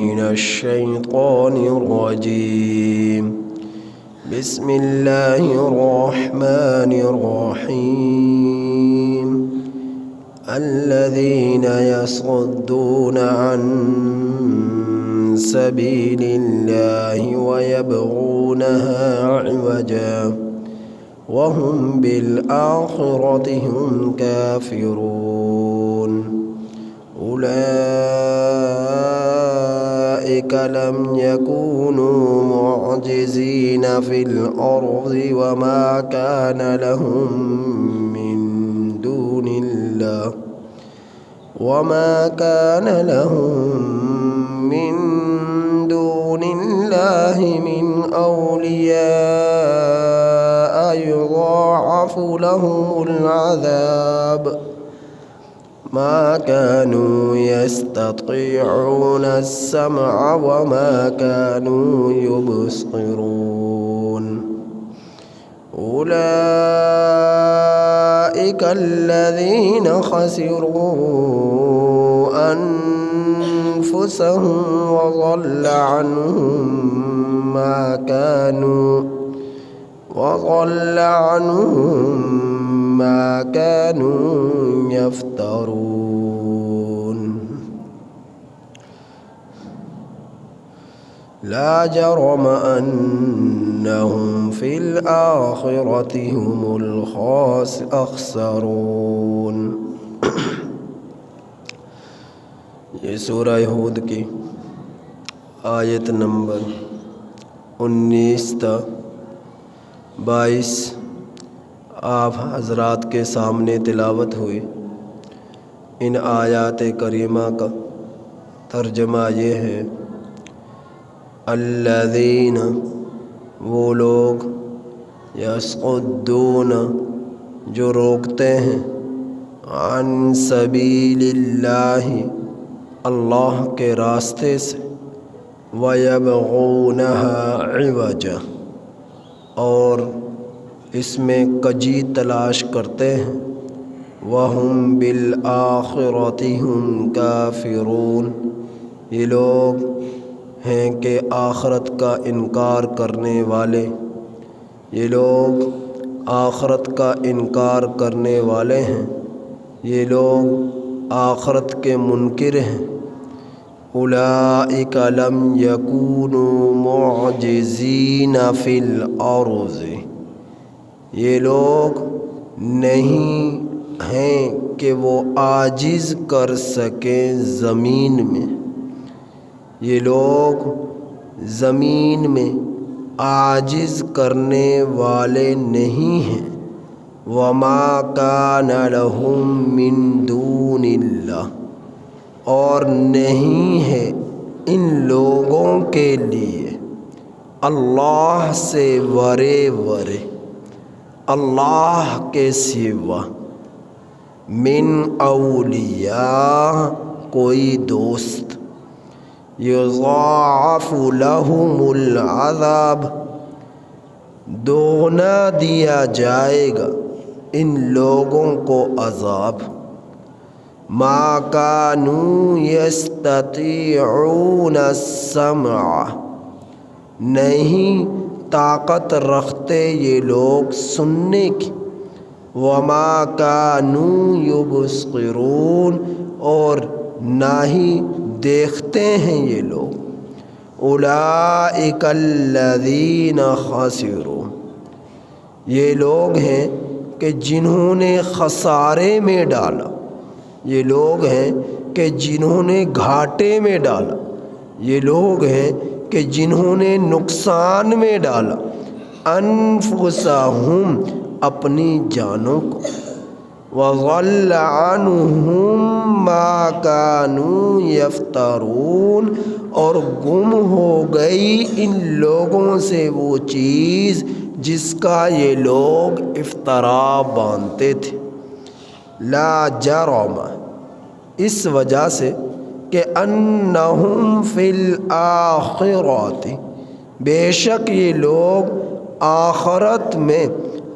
من الشيطان الرجيم. بسم الله الرحمن الرحيم. الذين يصدون عن سبيل الله ويبغونها عوجا وهم بالآخرة هم كافرون. أولئك لم يكونوا معجزين في الأرض وما كان لهم من دون الله من أولياء يضاعف لهم العذاب ما كانوا يستطيعون السمع وما كانوا يبصرون. أولئك الذين خسروا أنفسهم وضل عنهم ما كانوا يفترون. لا جرم أنهم في الآخرة هم الأخسرون. یہ سورہ ہود کی آیت نمبر 19 تا 22 آپ حضرات کے سامنے تلاوت ہوئی۔ ان آیات کریمہ کا ترجمہ یہ ہے، الذین وہ لوگ، یصدون جو روکتے ہیں، عن سبیل اللہ اللہ کے راستے سے، وَيَبْغُونَهَا عِوَجًا اور اس میں کجی تلاش کرتے ہیں، وَهُمْ بِالْآخِرَةِ هُمْ كَافِرُونَ یہ لوگ ہیں کہ آخرت کا انکار کرنے والے، یہ لوگ آخرت کا انکار کرنے والے ہیں، یہ لوگ آخرت کے منکر ہیں۔ اولئک لم یکونوا معجزین فی الارض یہ لوگ نہیں ہیں کہ وہ عاجز کر سکیں زمین میں، یہ لوگ زمین میں عاجز کرنے والے نہیں ہیں۔ وما کان لہم من دون اللہ اور نہیں ہے ان لوگوں کے لیے اللہ سے ورے اللہ کے سوا، من اولیاء کوئی دوست، یضاعف لہم العذاب دوگنا دیا جائے گا ان لوگوں کو عذاب، ما کانوا یستطیعون السمع نہیں طاقت رکھتے یہ لوگ سننے کی، وما کانوا یبصرون اور نہ ہی دیکھتے ہیں یہ لوگ۔ اولئک الذین خسروا یہ لوگ ہیں کہ جنہوں نے خسارے میں ڈالا، یہ لوگ ہیں کہ جنہوں نے گھاٹے میں ڈالا، یہ لوگ ہیں کہ جنہوں نے نقصان میں ڈالا، انفسہم اپنی جانوں کو، وضل عنہم ما کانوا یفترون اور گم ہو گئی ان لوگوں سے وہ چیز جس کا یہ لوگ افطرا باندھتے تھے۔ لا جرم اس وجہ سے کہ انہم فی الآخرۃ بے شک یہ لوگ آخرت میں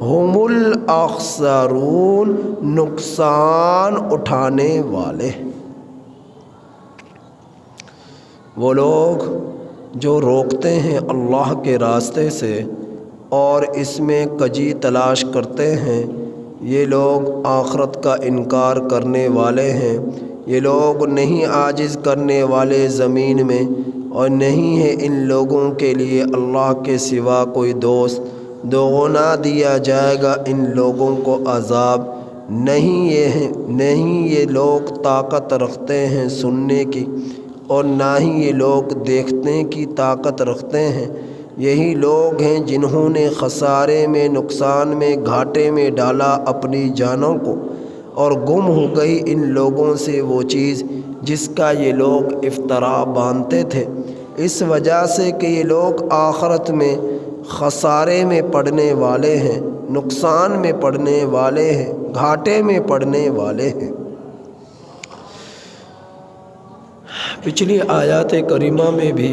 ہم الاخسرون نقصان اٹھانے والے۔ وہ لوگ جو روکتے ہیں اللہ کے راستے سے اور اس میں کجی تلاش کرتے ہیں، یہ لوگ آخرت کا انکار کرنے والے ہیں۔ یہ لوگ نہیں عاجز کرنے والے زمین میں، اور نہیں ہے ان لوگوں کے لیے اللہ کے سوا کوئی دوست۔ دوگنا دیا جائے گا ان لوگوں کو عذاب۔ نہیں یہ لوگ طاقت رکھتے ہیں سننے کی، اور نہ ہی یہ لوگ دیکھنے کی طاقت رکھتے ہیں۔ یہی لوگ ہیں جنہوں نے خسارے میں، نقصان میں، گھاٹے میں ڈالا اپنی جانوں کو، اور گم ہو گئی ان لوگوں سے وہ چیز جس کا یہ لوگ افطرا باندھتے تھے، اس وجہ سے کہ یہ لوگ آخرت میں خسارے میں پڑنے والے ہیں، نقصان میں پڑنے والے ہیں، گھاٹے میں پڑنے والے ہیں۔ پچھلی آیات کریمہ میں بھی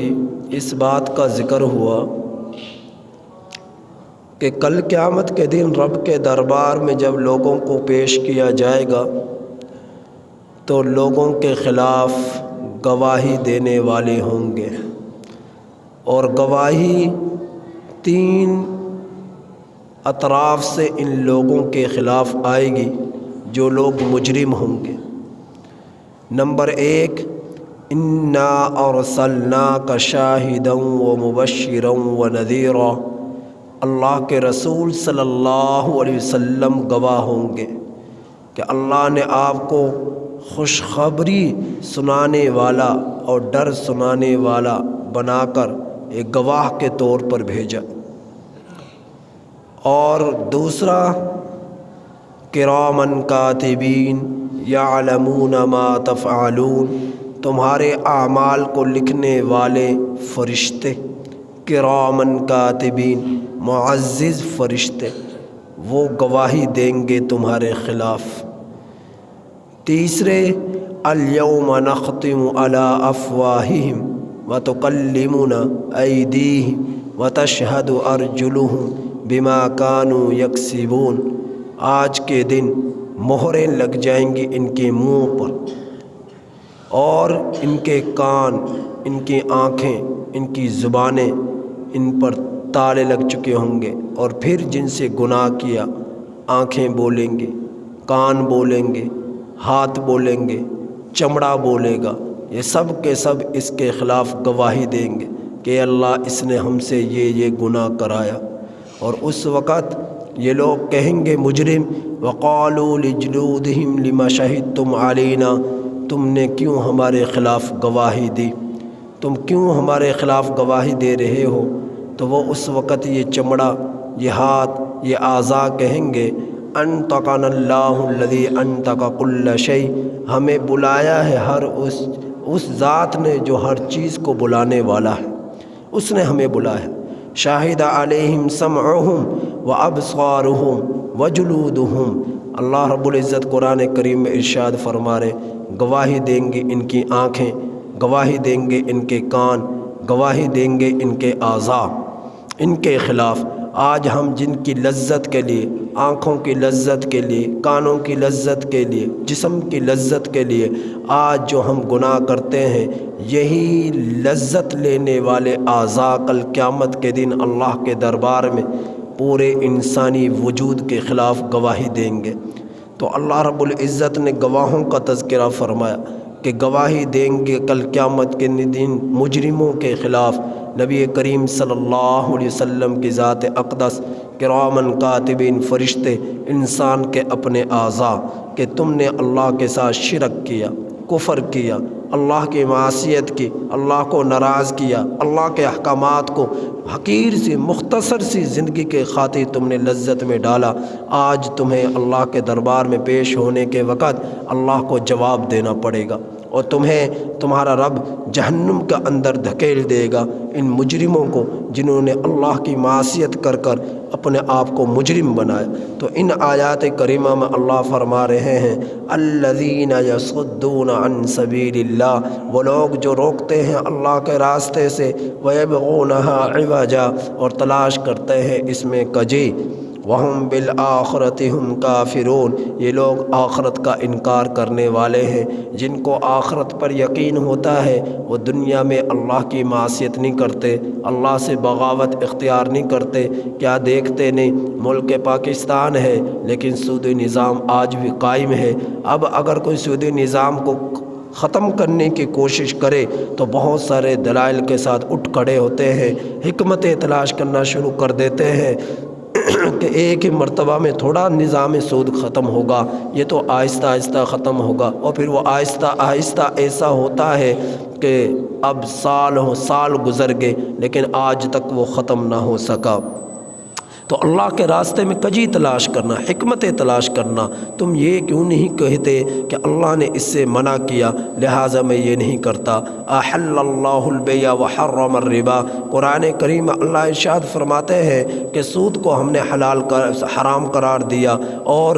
اس بات کا ذکر ہوا کہ کل قیامت کے دن رب کے دربار میں جب لوگوں کو پیش کیا جائے گا تو لوگوں کے خلاف گواہی دینے والے ہوں گے، اور گواہی 3 اطراف سے ان لوگوں کے خلاف آئے گی جو لوگ مجرم ہوں گے۔ نمبر 1، انا ارسلناک شاہدا ومبشرا ونذیرا، اللہ کے رسول صلی اللہ علیہ وسلم گواہ ہوں گے کہ اللہ نے آپ کو خوشخبری سنانے والا اور ڈر سنانے والا بنا کر ایک گواہ کے طور پر بھیجا۔ اور دوسرا، کرامن کاتبین یعلمون ما تفعلون، تمہارے اعمال کو لکھنے والے فرشتے، کرامن کاتبین، معزز فرشتے، وہ گواہی دیں گے تمہارے خلاف۔ تیسرے، الیوم نختم علی افواہہم وتکلمنا ایدیہم وتشہد ارجلہم بما کانوا یکسبون، آج کے دن مہریں لگ جائیں گی ان کے منہ پر، اور ان کے کان، ان کی آنکھیں، ان کی زبانیں، ان پر تالے لگ چکے ہوں گے، اور پھر جن سے گناہ کیا، آنکھیں بولیں گے، کان بولیں گے، ہاتھ بولیں گے، چمڑا بولے گا، یہ سب کے سب اس کے خلاف گواہی دیں گے کہ اللہ اس نے ہم سے یہ گناہ کرایا۔ اور اس وقت یہ لوگ کہیں گے مجرم، وقالوا لجلودہم لما شہدتم علینا، تم نے کیوں ہمارے خلاف گواہی دی، تم کیوں ہمارے خلاف گواہی دے رہے ہو؟ تو وہ اس وقت یہ چمڑا، یہ ہاتھ، یہ اعضاء کہیں گے، انطقنا اللہ الذی انطق کل شیء، ہمیں بلایا ہے ہر اس ذات نے جو ہر چیز کو بلانے والا ہے، اس نے ہمیں بلایا ہے۔ شاہد علیہم سمعہم وابصارہم وجلودہم، اللہ رب العزت قرآن کریم میں ارشاد فرما رہے، گواہی دیں گے ان کی آنکھیں، گواہی دیں گے ان کے کان، گواہی دیں گے ان کے اعضاء ان کے خلاف۔ آج ہم جن کی لذت کے لیے، آنکھوں کی لذت کے لیے، کانوں کی لذت کے لیے، جسم کی لذت کے لیے آج جو ہم گناہ کرتے ہیں، یہی لذت لینے والے اعضاء کل قیامت کے دن اللہ کے دربار میں پورے انسانی وجود کے خلاف گواہی دیں گے۔ تو اللہ رب العزت نے گواہوں کا تذکرہ فرمایا کہ گواہی دیں گے کل قیامت کے دن مجرموں کے خلاف۔ نبی کریم صلی اللہ علیہ وسلم کی ذات اقدس، کرامن کاتبین، فرشتے انسان کے اپنے اعضاء کہ تم نے اللہ کے ساتھ شرک کیا، کفر کیا، اللہ کی معصیت کی، اللہ کو ناراض کیا، اللہ کے احکامات کو حقیر سی مختصر سی زندگی کے خاطر تم نے لذت میں ڈالا۔ آج تمہیں اللہ کے دربار میں پیش ہونے کے وقت اللہ کو جواب دینا پڑے گا، اور تمہیں تمہارا رب جہنم کے اندر دھکیل دے گا ان مجرموں کو جنہوں نے اللہ کی معصیت کر کر اپنے آپ کو مجرم بنایا۔ تو ان آیات کریمہ میں اللہ فرما رہے ہیں، الذین یصدون عن سبیل اللہ، وہ لوگ جو روکتے ہیں اللہ کے راستے سے، ویبغونہا عوجا، اور تلاش کرتے ہیں اس میں کجی، وہم بالآخرۃ ہم کافرون، یہ لوگ آخرت کا انکار کرنے والے ہیں۔ جن کو آخرت پر یقین ہوتا ہے وہ دنیا میں اللہ کی معصیت نہیں کرتے، اللہ سے بغاوت اختیار نہیں کرتے۔ کیا دیکھتے نہیں ملک پاکستان ہے لیکن سودی نظام آج بھی قائم ہے۔ اب اگر کوئی سودی نظام کو ختم کرنے کی کوشش کرے تو بہت سارے دلائل کے ساتھ اٹھ کھڑے ہوتے ہیں، حکمتیں تلاش کرنا شروع کر دیتے ہیں کہ ایک ہی مرتبہ میں تھوڑا نظام سود ختم ہوگا، یہ تو آہستہ آہستہ ختم ہوگا، اور پھر وہ آہستہ آہستہ ایسا ہوتا ہے کہ اب سال گزر گئے لیکن آج تک وہ ختم نہ ہو سکا۔ تو اللہ کے راستے میں کجی تلاش کرنا، حکمتیں تلاش کرنا۔ تم یہ کیوں نہیں کہتے کہ اللہ نے اس سے منع کیا لہٰذا میں یہ نہیں کرتا؟ احل اللہ البیع وحرم الربا، قرآن کریم اللہ ارشاد فرماتے ہیں کہ سود کو ہم نے حرام قرار دیا اور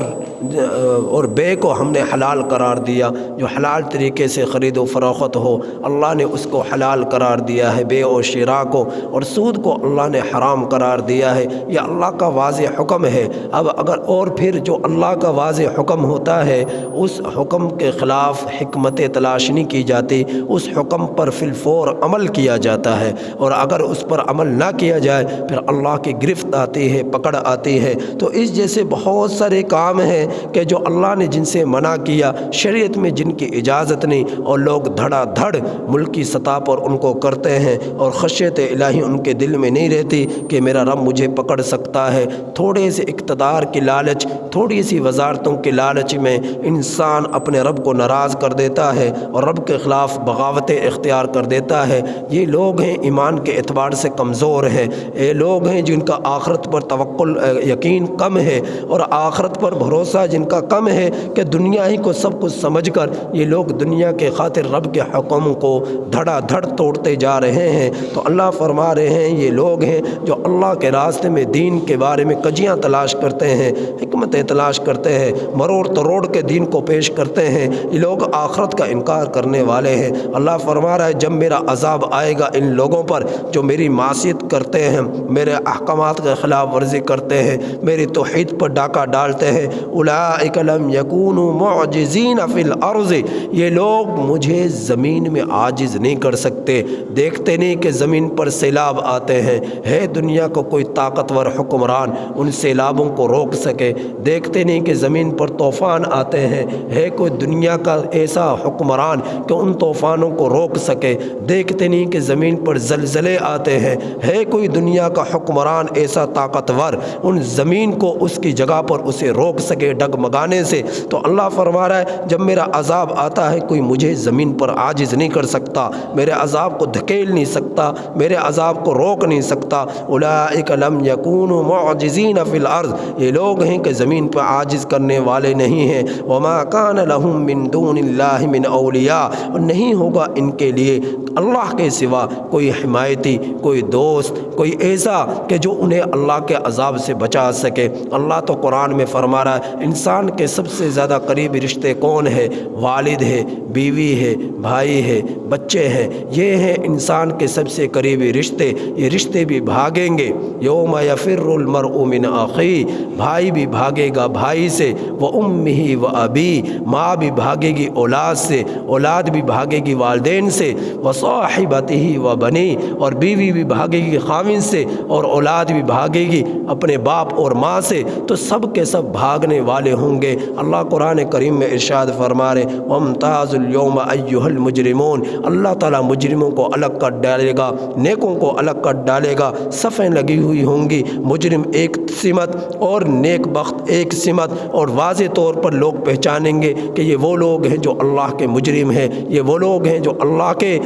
بے کو ہم نے حلال قرار دیا۔ جو حلال طریقے سے خرید و فروخت ہو اللہ نے اس کو حلال قرار دیا ہے، بے و شراء کو، اور سود کو اللہ نے حرام قرار دیا ہے۔ یہ اللہ کا واضح حکم ہے۔ اب اگر اور پھر جو اللہ کا واضح حکم ہوتا ہے اس حکم کے خلاف حکمتیں تلاش نہیں کی جاتی، اس حکم پر فی الفور عمل کیا جاتا ہے، اور اگر اس پر عمل نہ کیا جائے پھر اللہ کی گرفت آتی ہے، پکڑ آتی ہے۔ تو اس جیسے بہت سارے کام ہیں کہ جو اللہ نے جن سے منع کیا، شریعت میں جن کی اجازت نہیں، اور لوگ دھڑا دھڑ ملکی سطح پر ان کو کرتے ہیں، اور خشیت الہی ان کے دل میں نہیں رہتی کہ میرا رب مجھے پکڑ سکتا ہے۔ تھوڑے سے اقتدار کی لالچ، تھوڑی سی وزارتوں کے لالچ میں انسان اپنے رب کو ناراض کر دیتا ہے اور رب کے خلاف بغاوتیں اختیار کر دیتا ہے۔ یہ لوگ ہیں ایمان کے اعتبار سے کمزور ہیں، یہ لوگ ہیں جن کا آخرت پر توکل یقین کم ہے، اور آخرت پر بھروسہ جن کا کم ہے کہ دنیا ہی کو سب کچھ سمجھ کر یہ لوگ دنیا کے خاطر رب کے حکم کو دھڑا دھڑ توڑتے جا رہے ہیں۔ تو اللہ فرما رہے ہیں یہ لوگ ہیں جو اللہ کے راستے میں دین کے بارے میں کجیاں تلاش کرتے ہیں، حکمتیں تلاش کرتے ہیں، مروڑ تروڑ کے دین کو پیش کرتے ہیں، یہ لوگ آخرت کا انکار کرنے والے ہیں۔ اللہ فرما رہا ہے جب میرا عذاب آئے گا ان لوگوں پر جو میری معصیت کرتے ہیں، میرے احکامات کے خلاف ورزی کرتے ہیں، میری توحید پر ڈاکہ ڈالتے ہیں، اولئک لم یکونوا معجزین فی الارض، یہ لوگ مجھے زمین میں عاجز نہیں کر سکتے۔ دیکھتے نہیں کہ زمین پر سیلاب آتے ہیں، ہے دنیا کو کوئی طاقتور حکمران ان سیلابوں کو روک سکے؟ دیکھتے نہیں کہ زمین پر طوفان آتے ہیں، ہے کوئی دنیا کا ایسا حکمران کہ ان طوفانوں کو روک سکے؟ دیکھتے نہیں کہ زمین پر زلزلے آتے ہیں، ہے کوئی دنیا کا حکمران ایسا طاقتور ان زمین کو اس کی جگہ پر اسے روک سکے ڈگمگانے سے؟ تو اللہ فرما رہا ہے جب میرا عذاب آتا ہے کوئی مجھے زمین پر عاجز نہیں کر سکتا، میرے عذاب کو دھکیل نہیں سکتا، میرے عذاب کو روک نہیں سکتا۔ اولئک لم یکونوا معجزین فی الارض، یہ لوگ ہیں کہ زمین پر عاجز کرنے والے نہیں ہیں۔ وما کان لہم من دون اللہ من اولیاء، اور نہیں ہوگا ان کے لیے اللہ کے سوا کوئی حمایتی، کوئی دوست، کوئی ایسا کہ جو انہیں اللہ کے عذاب سے بچا سکے۔ اللہ تو قرآن میں فرما رہا ہے انسان کے سب سے زیادہ قریبی رشتے کون ہے؟ والد ہے، بیوی ہے، بھائی ہے، بچے ہیں، یہ ہیں انسان کے سب سے قریبی رشتے۔ یہ رشتے بھی بھاگیں گے، یوم یفر المرء من اخی، بھائی بھی بھاگے گا بھائی سے، وامہ وابی، ماں بھی بھاگے گی اولاد سے، اولاد بھی بھاگے گی والدین سے، وصاحبتہ وبنی، اور بیوی بھی بھاگے گی خاوند سے، اور اولاد بھی بھاگے گی اپنے باپ اور ماں سے۔ تو سب کے سب بھاگنے والے ہوں گے۔ اللہ قرآن کریم میں ارشاد فرما رہے وامتازوا اليوم ایھا المجرمون، اللہ تعالیٰ مجرموں کو الگ کر ڈالے گا، نیکوں کو الگ کر ڈالے گا۔ صفیں لگی ہوئی ہوں گی، مجرم ایک سمت اور نیک بخت ایک سمت، اور واضح طور پر لوگ پہچانیں گے کہ یہ وہ لوگ ہیں جو اللہ کے مجرم ہیں، یہ وہ لوگ ہیں جو اللہ کے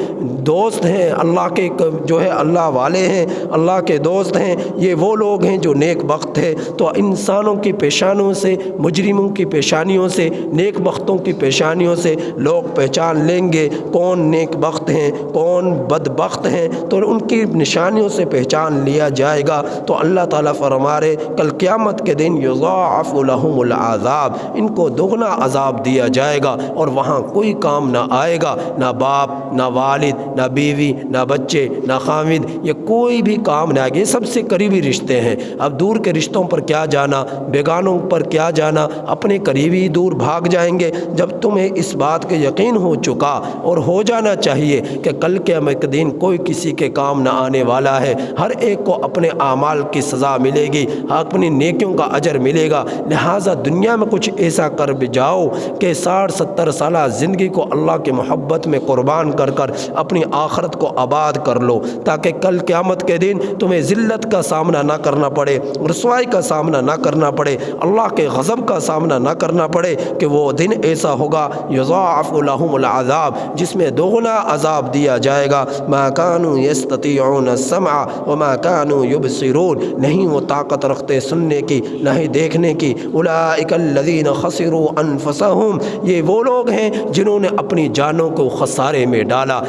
دوست ہیں، اللہ کے جو ہے اللہ والے ہیں، اللہ کے دوست ہیں، یہ وہ لوگ ہیں جو نیک بخت ہیں۔ تو انسانوں کی پیشانیوں سے، مجرموں کی پیشانیوں سے، نیک بختوں کی پیشانیوں سے لوگ پہچان لیں گے کون نیک بخت ہیں، کون بدبخت ہیں، تو ان کی نشانیوں سے پہچان لیا جائے گا۔ تو اللہ تعالیٰ فرما رہے کل قیامت کے دن یضاعف لہم العذاب، ان کو دگنا عذاب دیا جائے گا، اور وہاں کوئی کام نہ آئے گا، نہ باپ نہ والد، نہ بیوی، نہ بچے، نہ خامد، یہ کوئی بھی کام نہ آئے گا۔ یہ سب سے قریبی رشتے ہیں۔ اب دور کے رشتوں پر کیا جانا، بیگانوں پر کیا جانا، اپنے قریبی دور بھاگ جائیں گے۔ جب تمہیں اس بات کے یقین ہو چکا اور ہو جانا چاہیے کہ کل قیامت کے دن کوئی کسی کے کام نہ آنے والا ہے، ہر ایک کو اپنے اعمال کی سزا ملے گی، اپنی نیکیوں کا اجر ملے گا، لہٰذا دنیا میں کچھ ایسا کر بھی جاؤ کہ 60-70 سالہ زندگی کو اللہ کی محبت میں قربان کر کر اپنی آخرت کو آباد کر لو، تاکہ کل قیامت کے دن تمہیں ذلت کا سامنا نہ کرنا پڑے، رسوائی کا سامنا نہ کرنا پڑے، اللہ کے غضب کا سامنا نہ کرنا پڑے کہ وہ دن ایسا ہوگا یضاعف لهم العذاب، جس میں دوگنا عذاب دیا جائے گا۔ ما كانوا يستطيعون السمع وما كانوا يبصرون، نہیں وہ طاقت رکھتے سننے کی نہ ہی دیکھنے کی۔ اولئک الذین خسروا انفسهم، یہ وہ لوگ ہیں جنہوں نے اپنی جانوں کو خسارے میں ڈالا۔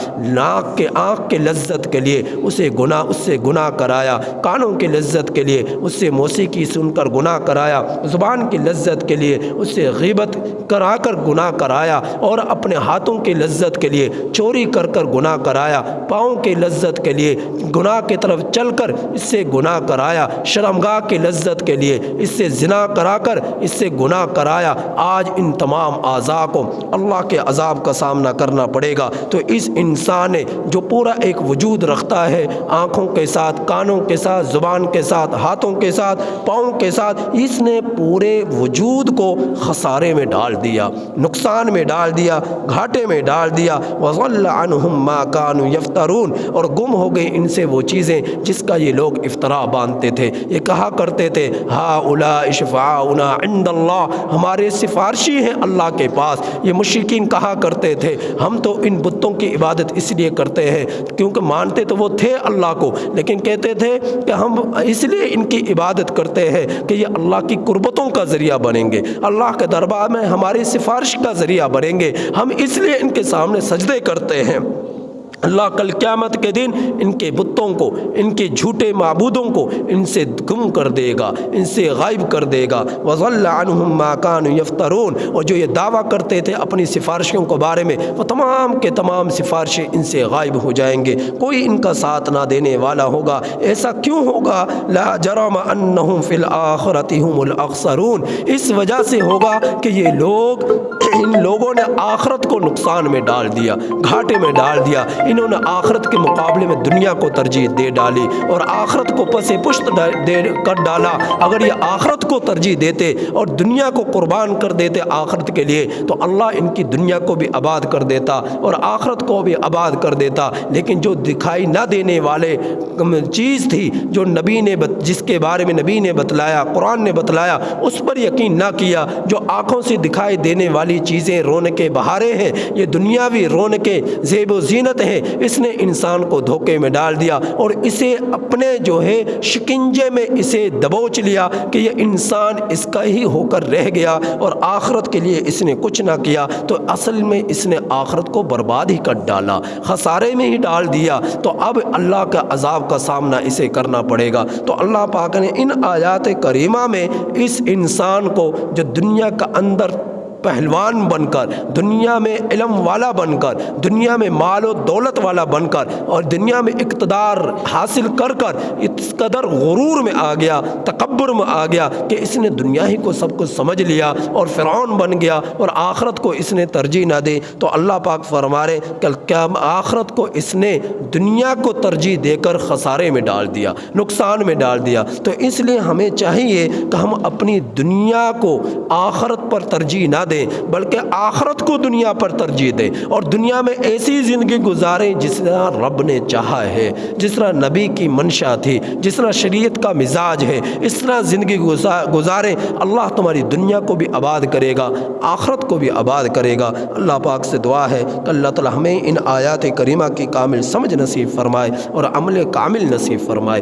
آنکھ کے لذت کے لیے اس سے گناہ کرایا، کانوں کی لذت کے لیے اس سے موسیقی سن کر گناہ کرایا، زبان کی لذت کے لیے اس سے غیبت کرا کر گناہ کرایا، اور اپنے ہاتھوں کی لذت کے لیے چوری کر کر گناہ کرایا، پاؤں کی لذت کے لیے گناہ کی طرف چل کر اس سے گناہ کرایا، شرمگاہ کی لذت کے لیے اس سے زنا کرا کر اس سے گناہ کرایا۔ آج ان تمام اعضاء کو اللہ کے عذاب کا سامنا کرنا پڑے گا۔ تو اس انسان نے جو پورا ایک وجود رکھتا ہے، آنکھوں کے ساتھ، کانوں کے ساتھ، زبان کے ساتھ، ہاتھوں کے ساتھ، پاؤں کے ساتھ، اس نے پورے وجود کو خسارے میں ڈال دیا، نقصان میں ڈال دیا، گھاٹے میں ڈال دیا۔ وَضَلَّ عَنْهُمْ مَا كَانُوا يَفْتَرُونَ، اور گم ہو گئی ان سے وہ چیزیں جس کا یہ لوگ افترا باندھتے تھے۔ یہ کہا کرتے تھے هَؤُلَاءِ شُفَعَاؤُنَا عِندَ اللَّهِ، ہمارے سفارشی ہیں اللہ کے پاس۔ یہ مشرکین کہا کرتے تھے ہم تو ان بتوں کی عبادت اس لیے کرتے ہیں کیونکہ مانتے تو وہ تھے اللہ کو، لیکن کہتے تھے کہ ہم اس لیے ان کی عبادت کرتے ہیں کہ یہ اللہ کی قربتوں کا ذریعہ بنیں گے، اللہ کے دربار میں ہماری سفارش کا ذریعہ بنیں گے، ہم اس لیے ان کے سامنے سجدے کرتے ہیں۔ اللہ کل قیامت کے دن ان کے بتوں کو، ان کے جھوٹے معبودوں کو ان سے گم کر دے گا، ان سے غائب کر دے گا۔ وَضَلَّ عَنْهُمْ مَا كَانُوا يَفْتَرُونَ، اور جو یہ دعویٰ کرتے تھے اپنی سفارشوں کے بارے میں، وہ تمام کے تمام سفارشیں ان سے غائب ہو جائیں گے، کوئی ان کا ساتھ نہ دینے والا ہوگا۔ ایسا کیوں ہوگا؟ لا جرم انہم فی الآخرۃ ھم الاخسرون، اس وجہ سے ہوگا کہ یہ لوگ، ان لوگوں نے آخرت کو نقصان میں ڈال دیا، گھاٹے میں ڈال دیا، انہوں نے آخرت کے مقابلے میں دنیا کو ترجیح دے ڈالی اور آخرت کو پس پشت دے کر ڈالا۔ اگر یہ آخرت کو ترجیح دیتے اور دنیا کو قربان کر دیتے آخرت کے لیے تو اللہ ان کی دنیا کو بھی آباد کر دیتا اور آخرت کو بھی آباد کر دیتا، لیکن جو دکھائی نہ دینے والے چیز تھی جو نبی نے جس کے بارے میں نبی نے بتلایا، قرآن نے بتلایا، اس پر یقین نہ کیا۔ جو آنکھوں سے دکھائی دینے والی چیزیں رونقیں بہاریں ہیں، یہ دنیاوی رونقیں زیب و زینت ہیں، اس نے انسان کو دھوکے میں ڈال دیا اور اسے اپنے جو ہے شکنجے میں اسے دبوچ لیا کہ یہ انسان اس کا ہی ہو کر رہ گیا اور آخرت کے لیے اس نے کچھ نہ کیا، تو اصل میں اس نے آخرت کو برباد ہی کر ڈالا، خسارے میں ہی ڈال دیا۔ تو اب اللہ کا عذاب کا سامنا اسے کرنا پڑے گا۔ تو اللہ پاک نے ان آیات کریمہ میں اس انسان کو جو دنیا کا اندر پہلوان بن کر، دنیا میں علم والا بن کر، دنیا میں مال و دولت والا بن کر اور دنیا میں اقتدار حاصل کر کر اس قدر غرور میں آ گیا، تکبر میں آ گیا کہ اس نے دنیا ہی کو سب کچھ سمجھ لیا اور فرعون بن گیا اور آخرت کو اس نے ترجیح نہ دی۔ تو اللہ پاک فرما رہے کل کیا آخرت کو اس نے دنیا کو ترجیح دے کر خسارے میں ڈال دیا، نقصان میں ڈال دیا۔ تو اس لیے ہمیں چاہیے کہ ہم اپنی دنیا کو آخرت پر ترجیح نہ دیں بلکہ آخرت کو دنیا پر ترجیح دیں اور دنیا میں ایسی زندگی گزاریں جس طرح رب نے چاہا ہے، جس طرح نبی کی منشا تھی، جس طرح شریعت کا مزاج ہے، اس طرح زندگی گزاریں۔ اللہ تمہاری دنیا کو بھی آباد کرے گا، آخرت کو بھی آباد کرے گا۔ اللہ پاک سے دعا ہے کہ اللہ تعالی ہمیں ان آیات کریمہ کی کامل سمجھ نصیب فرمائے اور عمل کامل نصیب فرمائے۔